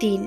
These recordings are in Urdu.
3,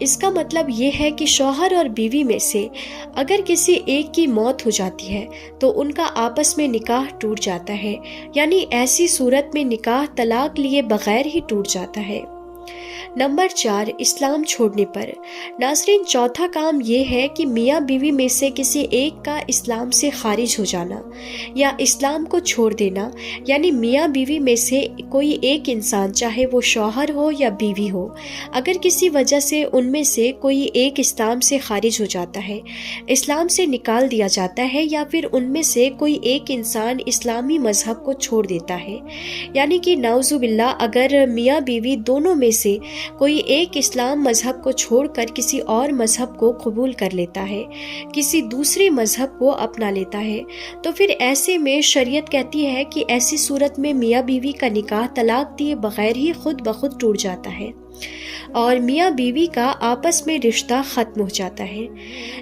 اس کا مطلب یہ ہے کہ شوہر اور بیوی میں سے اگر کسی ایک کی موت ہو جاتی ہے تو ان کا آپس میں نکاح ٹوٹ جاتا ہے، یعنی ایسی صورت میں نکاح طلاق لیے بغیر ہی ٹوٹ جاتا ہے۔ نمبر 4، اسلام چھوڑنے پر۔ ناظرین، چوتھا کام یہ ہے کہ میاں بیوی میں سے کسی ایک کا اسلام سے خارج ہو جانا یا اسلام کو چھوڑ دینا، یعنی میاں بیوی میں سے کوئی ایک انسان، چاہے وہ شوہر ہو یا بیوی ہو، اگر کسی وجہ سے ان میں سے کوئی ایک اسلام سے خارج ہو جاتا ہے، اسلام سے نکال دیا جاتا ہے، یا پھر ان میں سے کوئی ایک انسان اسلامی مذہب کو چھوڑ دیتا ہے، یعنی کہ نعوذ باللہ اگر میاں بیوی دونوں میں سے کوئی ایک اسلام مذہب کو چھوڑ کر کسی اور مذہب کو قبول کر لیتا ہے، کسی دوسرے مذہب کو اپنا لیتا ہے، تو پھر ایسے میں شریعت کہتی ہے کہ ایسی صورت میں میاں بیوی کا نکاح طلاق دیے بغیر ہی خود بخود ٹوٹ جاتا ہے اور میاں بیوی کا آپس میں رشتہ ختم ہو جاتا ہے۔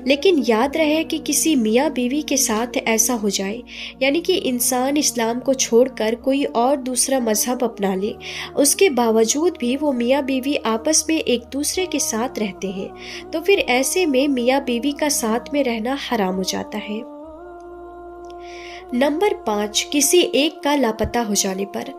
لیکن یاد رہے کہ کسی میاں بیوی کے ساتھ ایسا ہو جائے، یعنی کہ انسان اسلام کو چھوڑ کر کوئی اور دوسرا مذہب اپنا لے، اس کے باوجود بھی وہ میاں بیوی آپس میں ایک دوسرے کے ساتھ رہتے ہیں، تو پھر ایسے میں میاں بیوی کا ساتھ میں رہنا حرام ہو جاتا ہے۔ نمبر 5، کسی ایک کا لاپتہ ہو جانے پر۔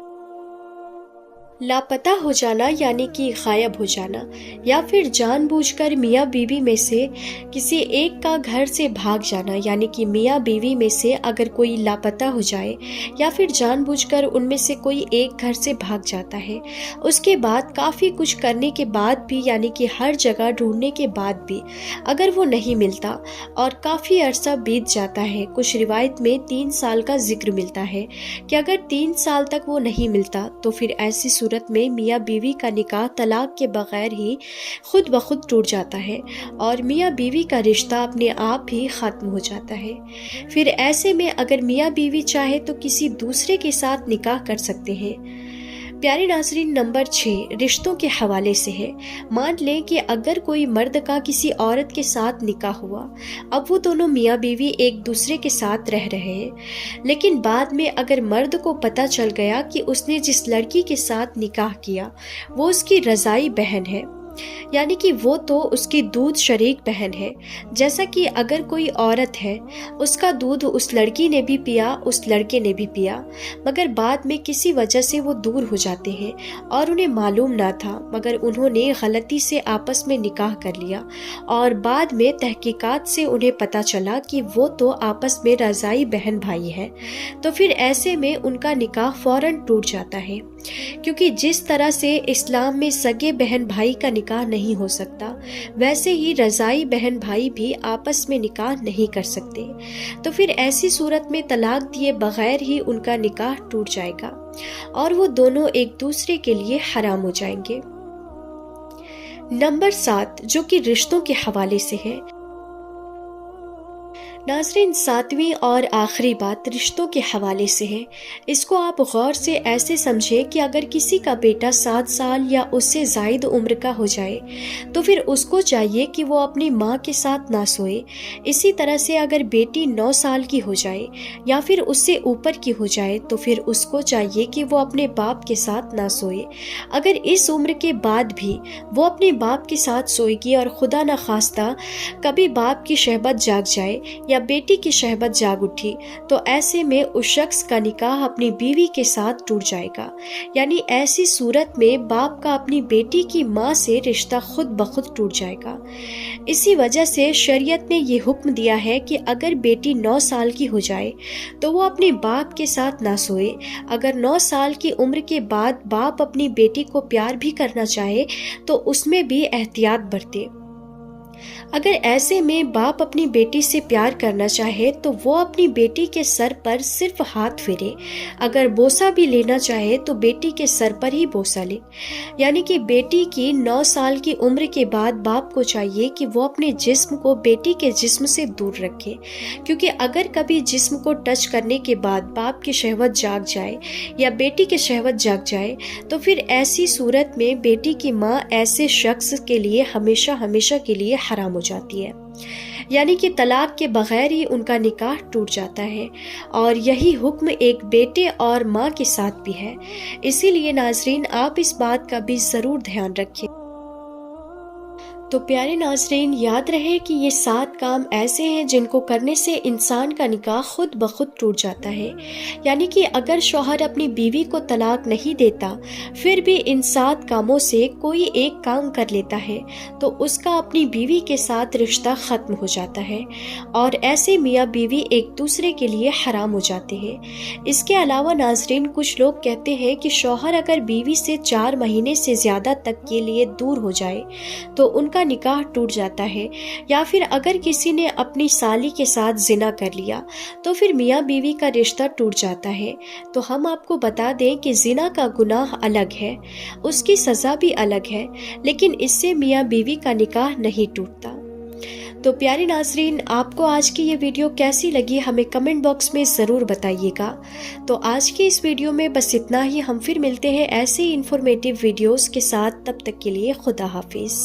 لاپتہ ہو جانا یعنی کہ غائب ہو جانا، یا پھر جان بوجھ کر میاں بیوی میں سے کسی ایک کا گھر سے بھاگ جانا، یعنی کہ میاں بیوی میں سے اگر کوئی لاپتہ ہو جائے یا پھر جان بوجھ کر ان میں سے کوئی ایک گھر سے بھاگ جاتا ہے، اس کے بعد کافی کچھ کرنے کے بعد بھی، یعنی کہ ہر جگہ ڈھونڈنے کے بعد بھی اگر وہ نہیں ملتا اور کافی عرصہ بیت جاتا ہے، کچھ روایت میں 3 سال کا ذکر ملتا ہے کہ اگر 3 سال تک وہ نہیں ملتا تو پھر ایسی صورت میں میاں بیوی کا نکاح طلاق کے بغیر ہی خود بخود ٹوٹ جاتا ہے اور میاں بیوی کا رشتہ اپنے آپ ہی ختم ہو جاتا ہے۔ پھر ایسے میں اگر میاں بیوی چاہے تو کسی دوسرے کے ساتھ نکاح کر سکتے ہیں۔ پیارے ناظرین، نمبر 6 رشتوں کے حوالے سے ہے۔ مان لیں کہ اگر کوئی مرد کا کسی عورت کے ساتھ نکاح ہوا، اب وہ دونوں میاں بیوی ایک دوسرے کے ساتھ رہ رہے ہیں، لیکن بعد میں اگر مرد کو پتہ چل گیا کہ اس نے جس لڑکی کے ساتھ نکاح کیا وہ اس کی رضائی بہن ہے، یعنی کہ وہ تو اس کی دودھ شریک بہن ہے، جیسا کہ اگر کوئی عورت ہے، اس کا دودھ اس لڑکی نے بھی پیا، اس لڑکے نے بھی پیا، مگر بعد میں کسی وجہ سے وہ دور ہو جاتے ہیں اور انہیں معلوم نہ تھا، مگر انہوں نے غلطی سے آپس میں نکاح کر لیا اور بعد میں تحقیقات سے انہیں پتہ چلا کہ وہ تو آپس میں رضائی بہن بھائی ہیں، تو پھر ایسے میں ان کا نکاح فوراً ٹوٹ جاتا ہے، کیونکہ جس طرح سے اسلام میں سگے بہن بھائی کا نکاح نہیں ہو سکتا، ویسے ہی رضائی بہن بھائی بھی آپس میں نکاح نہیں کر سکتے، تو پھر ایسی صورت میں طلاق دیے بغیر ہی ان کا نکاح ٹوٹ جائے گا اور وہ دونوں ایک دوسرے کے لیے حرام ہو جائیں گے۔ نمبر 7 جو کہ رشتوں کے حوالے سے ہے۔ ناظرین، 7ویں اور آخری بات رشتوں کے حوالے سے ہے۔ اس کو آپ غور سے ایسے سمجھیں کہ اگر کسی کا بیٹا 7 سال یا اس سے زائد عمر کا ہو جائے تو پھر اس کو چاہیے کہ وہ اپنی ماں کے ساتھ نہ سوئے۔ اسی طرح سے اگر بیٹی 9 سال کی ہو جائے یا پھر اس سے اوپر کی ہو جائے تو پھر اس کو چاہیے کہ وہ اپنے باپ کے ساتھ نہ سوئے۔ اگر اس عمر کے بعد بھی وہ اپنے باپ کے ساتھ سوئے گی اور خدا نخواستہ کبھی باپ کی شہوت جاگ جائے یا بیٹی کی شہوت جاگ اٹھی تو ایسے میں اس شخص کا نکاح اپنی بیوی کے ساتھ ٹوٹ جائے گا، یعنی ایسی صورت میں باپ کا اپنی بیٹی کی ماں سے رشتہ خود بخود ٹوٹ جائے گا۔ اسی وجہ سے شریعت نے یہ حکم دیا ہے کہ اگر بیٹی 9 سال کی ہو جائے تو وہ اپنے باپ کے ساتھ نہ سوئے۔ اگر 9 سال کی عمر کے بعد باپ اپنی بیٹی کو پیار بھی کرنا چاہے تو اس میں بھی احتیاط برتے۔ اگر ایسے میں باپ اپنی بیٹی سے پیار کرنا چاہے تو وہ اپنی بیٹی کے سر پر صرف ہاتھ پھیرے، اگر بوسہ بھی لینا چاہے تو بیٹی کے سر پر ہی بوسہ لے، یعنی کہ بیٹی کی 9 سال کی عمر کے بعد باپ کو چاہیے کہ وہ اپنے جسم کو بیٹی کے جسم سے دور رکھے، کیونکہ اگر کبھی جسم کو ٹچ کرنے کے بعد باپ کی شہوت جاگ جائے یا بیٹی کی شہوت جاگ جائے تو پھر ایسی صورت میں بیٹی کی ماں ایسے شخص کے لیے ہمیشہ ہمیشہ کے لیے حرام ہو جاتی ہے، یعنی کہ طلاق کے بغیر ہی ان کا نکاح ٹوٹ جاتا ہے، اور یہی حکم ایک بیٹے اور ماں کے ساتھ بھی ہے۔ اسی لیے ناظرین، آپ اس بات کا بھی ضرور دھیان رکھیں۔ تو پیارے ناظرین، یاد رہے کہ یہ 7 کام ایسے ہیں جن کو کرنے سے انسان کا نکاح خود بخود ٹوٹ جاتا ہے۔ یعنی کہ اگر شوہر اپنی بیوی کو طلاق نہیں دیتا، پھر بھی ان 7 کاموں سے کوئی ایک کام کر لیتا ہے تو اس کا اپنی بیوی کے ساتھ رشتہ ختم ہو جاتا ہے، اور ایسے میاں بیوی ایک دوسرے کے لیے حرام ہو جاتے ہیں۔ اس کے علاوہ ناظرین، کچھ لوگ کہتے ہیں کہ شوہر اگر بیوی سے 4 مہینے سے زیادہ تک کے لیے دور ہو جائے تو ان کا نکاح ٹوٹ جاتا ہے، یا پھر اگر کسی نے اپنی سالی کے ساتھ زنا کر لیا تو پھر میاں بیوی کا رشتہ ٹوٹ جاتا ہے۔ تو ہم آپ کو بتا دیں کہ زنا کا گناہ الگ ہے، اس کی سزا بھی الگ ہے، لیکن اس سے میاں بیوی کا نکاح نہیں ٹوٹتا۔ تو پیارے ناظرین، آپ کو آج کی یہ ویڈیو کیسی لگی ہمیں کمنٹ باکس میں ضرور بتائیے گا۔ تو آج کی اس ویڈیو میں بس اتنا ہی، ہم پھر ملتے ہیں ایسے ہی انفارمیٹیو ویڈیوز کے ساتھ، تب تک کے لیے خدا حافظ۔